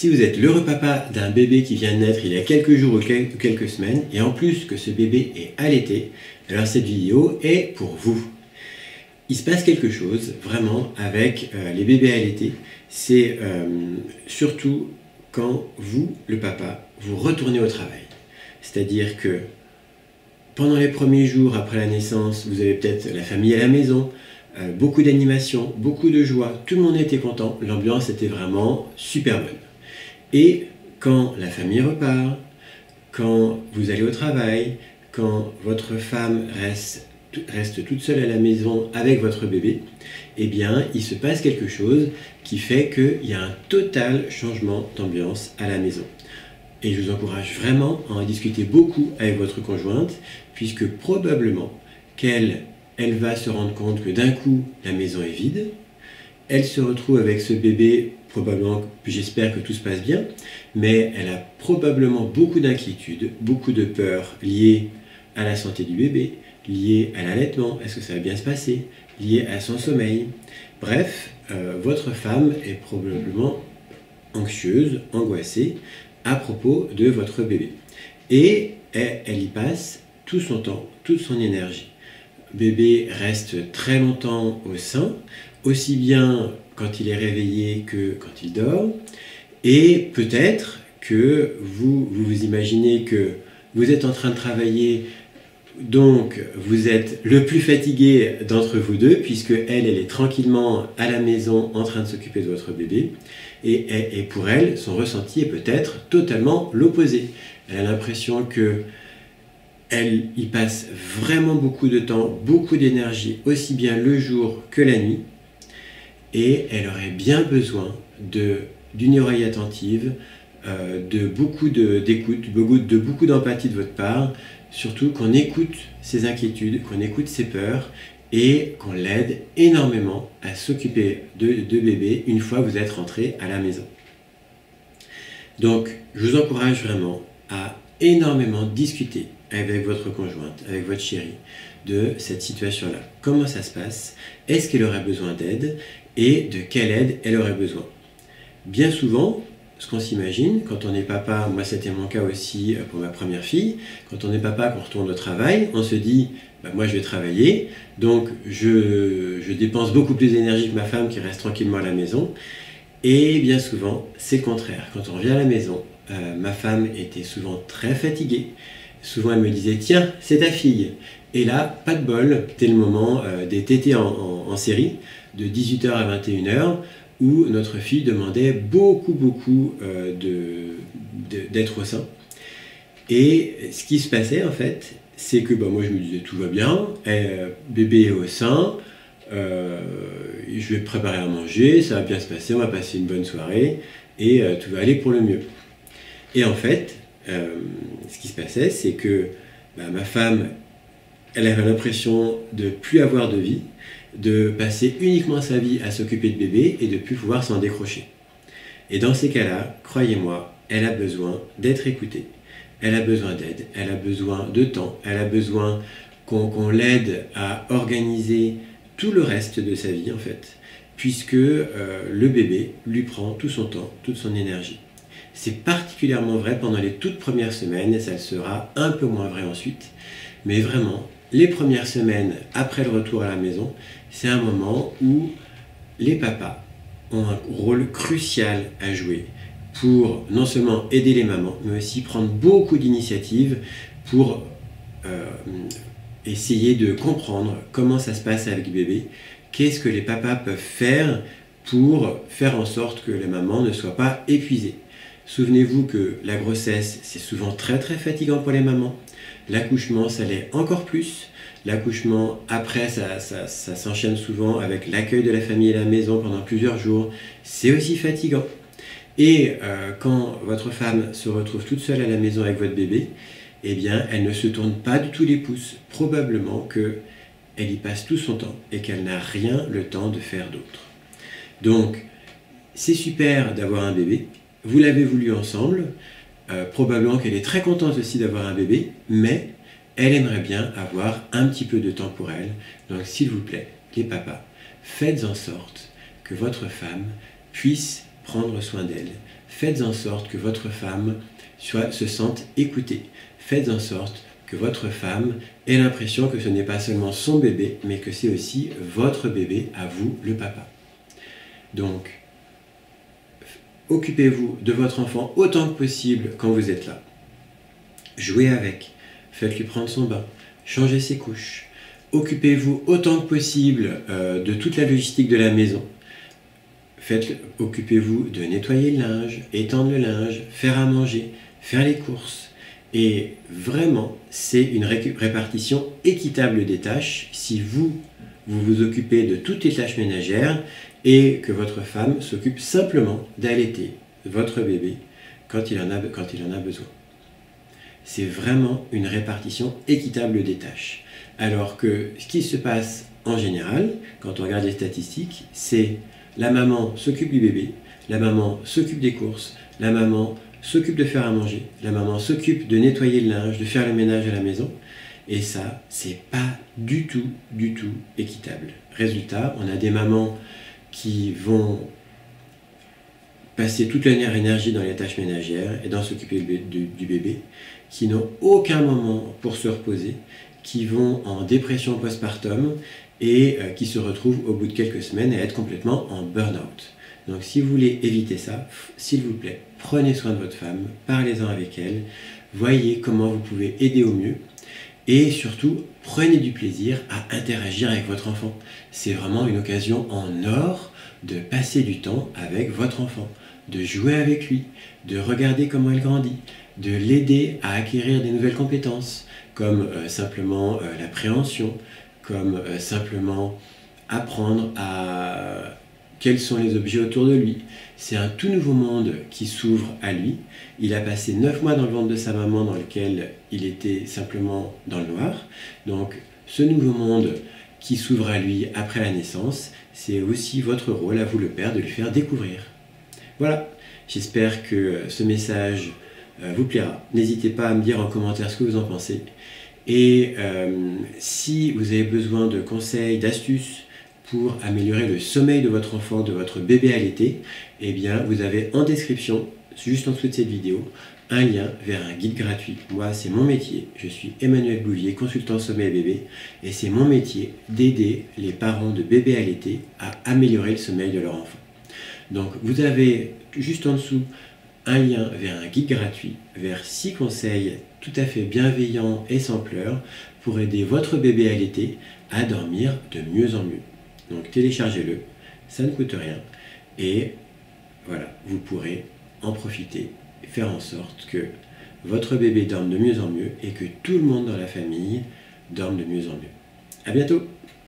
Si vous êtes l'heureux papa d'un bébé qui vient de naître il y a quelques jours ou quelques semaines, et en plus que ce bébé est allaité, alors cette vidéo est pour vous. Il se passe quelque chose vraiment avec les bébés allaités. C'est surtout quand vous, le papa, vous retournez au travail. C'est-à-dire que pendant les premiers jours après la naissance, vous avez peut-être la famille à la maison, beaucoup d'animation, beaucoup de joie, tout le monde était content, l'ambiance était vraiment super bonne. Et quand la famille repart, quand vous allez au travail, quand votre femme reste toute seule à la maison avec votre bébé, eh bien, il se passe quelque chose qui fait qu'il y a un total changement d'ambiance à la maison. Et je vous encourage vraiment à en discuter beaucoup avec votre conjointe, puisque probablement qu'elle va se rendre compte que d'un coup, la maison est vide, elle se retrouve avec ce bébé, probablement, j'espère que tout se passe bien, mais elle a probablement beaucoup d'inquiétudes, beaucoup de peurs liées à la santé du bébé, liées à l'allaitement, est-ce que ça va bien se passer, liées à son sommeil. Bref, votre femme est probablement anxieuse, angoissée à propos de votre bébé. Et elle y passe tout son temps, toute son énergie. Bébé reste très longtemps au sein, aussi bien quand il est réveillé que quand il dort. Et peut-être que vous imaginez que vous êtes en train de travailler, donc vous êtes le plus fatigué d'entre vous deux, puisque elle est tranquillement à la maison en train de s'occuper de votre bébé. Et pour elle, son ressenti est peut-être totalement l'opposé. Elle a l'impression que elle y passe vraiment beaucoup de temps, beaucoup d'énergie, aussi bien le jour que la nuit. Et elle aurait bien besoin d'une oreille attentive, de beaucoup d'écoute, de beaucoup d'empathie de votre part, surtout qu'on écoute ses inquiétudes, qu'on écoute ses peurs et qu'on l'aide énormément à s'occuper de bébé une fois que vous êtes rentré à la maison. Donc, je vous encourage vraiment à énormément discuter avec votre conjointe, avec votre chérie, de cette situation-là. Comment ça se passe? Est-ce qu'elle aurait besoin d'aide? Et de quelle aide elle aurait besoin? Bien souvent, ce qu'on s'imagine, quand on est papa, moi c'était mon cas aussi pour ma première fille, quand on est papa, qu'on retourne au travail, on se dit, bah, moi je vais travailler, donc je dépense beaucoup plus d'énergie que ma femme qui reste tranquillement à la maison. Et bien souvent, c'est le contraire. Quand on revient à la maison, ma femme était souvent très fatiguée. Souvent, elle me disait, tiens, c'est ta fille. Et là, pas de bol, c'était le moment des tétés en série, de 18h à 21h, où notre fille demandait beaucoup d'être au sein. Et ce qui se passait, en fait, c'est que moi, je me disais, tout va bien, bébé est au sein, je vais préparer à manger, ça va bien se passer, on va passer une bonne soirée, et tout va aller pour le mieux. Et en fait, ce qui se passait, c'est que ma femme, elle avait l'impression de ne plus avoir de vie, de passer uniquement sa vie à s'occuper de bébé et de ne plus pouvoir s'en décrocher. Et dans ces cas-là, croyez-moi, elle a besoin d'être écoutée, elle a besoin d'aide, elle a besoin de temps, elle a besoin qu'on l'aide à organiser tout le reste de sa vie en fait, puisque le bébé lui prend tout son temps, toute son énergie. C'est particulièrement vrai pendant les toutes premières semaines, ça le sera un peu moins vrai ensuite, mais vraiment, les premières semaines après le retour à la maison, c'est un moment où les papas ont un rôle crucial à jouer pour non seulement aider les mamans, mais aussi prendre beaucoup d'initiatives pour essayer de comprendre comment ça se passe avec le bébé, qu'est-ce que les papas peuvent faire pour faire en sorte que les mamans ne soient pas épuisées. Souvenez-vous que la grossesse, c'est souvent très fatigant pour les mamans. L'accouchement, ça l'est encore plus. L'accouchement, après, ça s'enchaîne souvent avec l'accueil de la famille à la maison pendant plusieurs jours. C'est aussi fatigant. Et quand votre femme se retrouve toute seule à la maison avec votre bébé, eh bien, elle ne se tourne pas du tout les pouces. Probablement qu'elle y passe tout son temps et qu'elle n'a rien le temps de faire d'autre. Donc, c'est super d'avoir un bébé. Vous l'avez voulu ensemble, probablement qu'elle est très contente aussi d'avoir un bébé, mais elle aimerait bien avoir un petit peu de temps pour elle. Donc s'il vous plaît, les papas, faites en sorte que votre femme puisse prendre soin d'elle. faites en sorte que votre femme se sente écoutée. Faites en sorte que votre femme ait l'impression que ce n'est pas seulement son bébé, mais que c'est aussi votre bébé, à vous, le papa. Donc, occupez-vous de votre enfant autant que possible quand vous êtes là. Jouez avec, faites-lui prendre son bain, changez ses couches. Occupez-vous autant que possible de toute la logistique de la maison. Occupez-vous de nettoyer le linge, étendre le linge, faire à manger, faire les courses. Et vraiment, c'est une répartition équitable des tâches si vous vous occupez de toutes les tâches ménagères et que votre femme s'occupe simplement d'allaiter votre bébé quand il en a besoin. C'est vraiment une répartition équitable des tâches. Alors que ce qui se passe en général, quand on regarde les statistiques, c'est la maman s'occupe du bébé, la maman s'occupe des courses, la maman s'occupe de faire à manger, la maman s'occupe de nettoyer le linge, de faire le ménage à la maison. Et ça, c'est pas du tout équitable. Résultat, on a des mamans qui vont passer toute leur énergie dans les tâches ménagères et dans s'occuper du bébé, qui n'ont aucun moment pour se reposer, qui vont en dépression postpartum et qui se retrouvent au bout de quelques semaines à être complètement en burn-out. Donc si vous voulez éviter ça, s'il vous plaît, prenez soin de votre femme, parlez-en avec elle, voyez comment vous pouvez aider au mieux et surtout, prenez du plaisir à interagir avec votre enfant. C'est vraiment une occasion en or de passer du temps avec votre enfant, de jouer avec lui, de regarder comment il grandit, de l'aider à acquérir des nouvelles compétences, comme simplement l'appréhension, comme simplement apprendre à quels sont les objets autour de lui. C'est un tout nouveau monde qui s'ouvre à lui. Il a passé 9 mois dans le ventre de sa maman dans lequel il était simplement dans le noir. Donc ce nouveau monde qui s'ouvre à lui après la naissance, c'est aussi votre rôle à vous le père de lui faire découvrir. Voilà, j'espère que ce message vous plaira. N'hésitez pas à me dire en commentaire ce que vous en pensez. Et si vous avez besoin de conseils, d'astuces pour améliorer le sommeil de votre enfant, de votre bébé allaité, eh bien vous avez en description, juste en dessous de cette vidéo, un lien vers un guide gratuit. Moi, c'est mon métier. Je suis Emmanuel Bouvier, consultant sommeil bébé, et c'est mon métier d'aider les parents de bébés allaités à améliorer le sommeil de leur enfant. Donc vous avez juste en dessous un lien vers un guide gratuit, vers 6 conseils tout à fait bienveillants et sans pleurs pour aider votre bébé allaité à dormir de mieux en mieux. Donc téléchargez-le, ça ne coûte rien et voilà, vous pourrez en profiter et faire en sorte que votre bébé dorme de mieux en mieux et que tout le monde dans la famille dorme de mieux en mieux. À bientôt!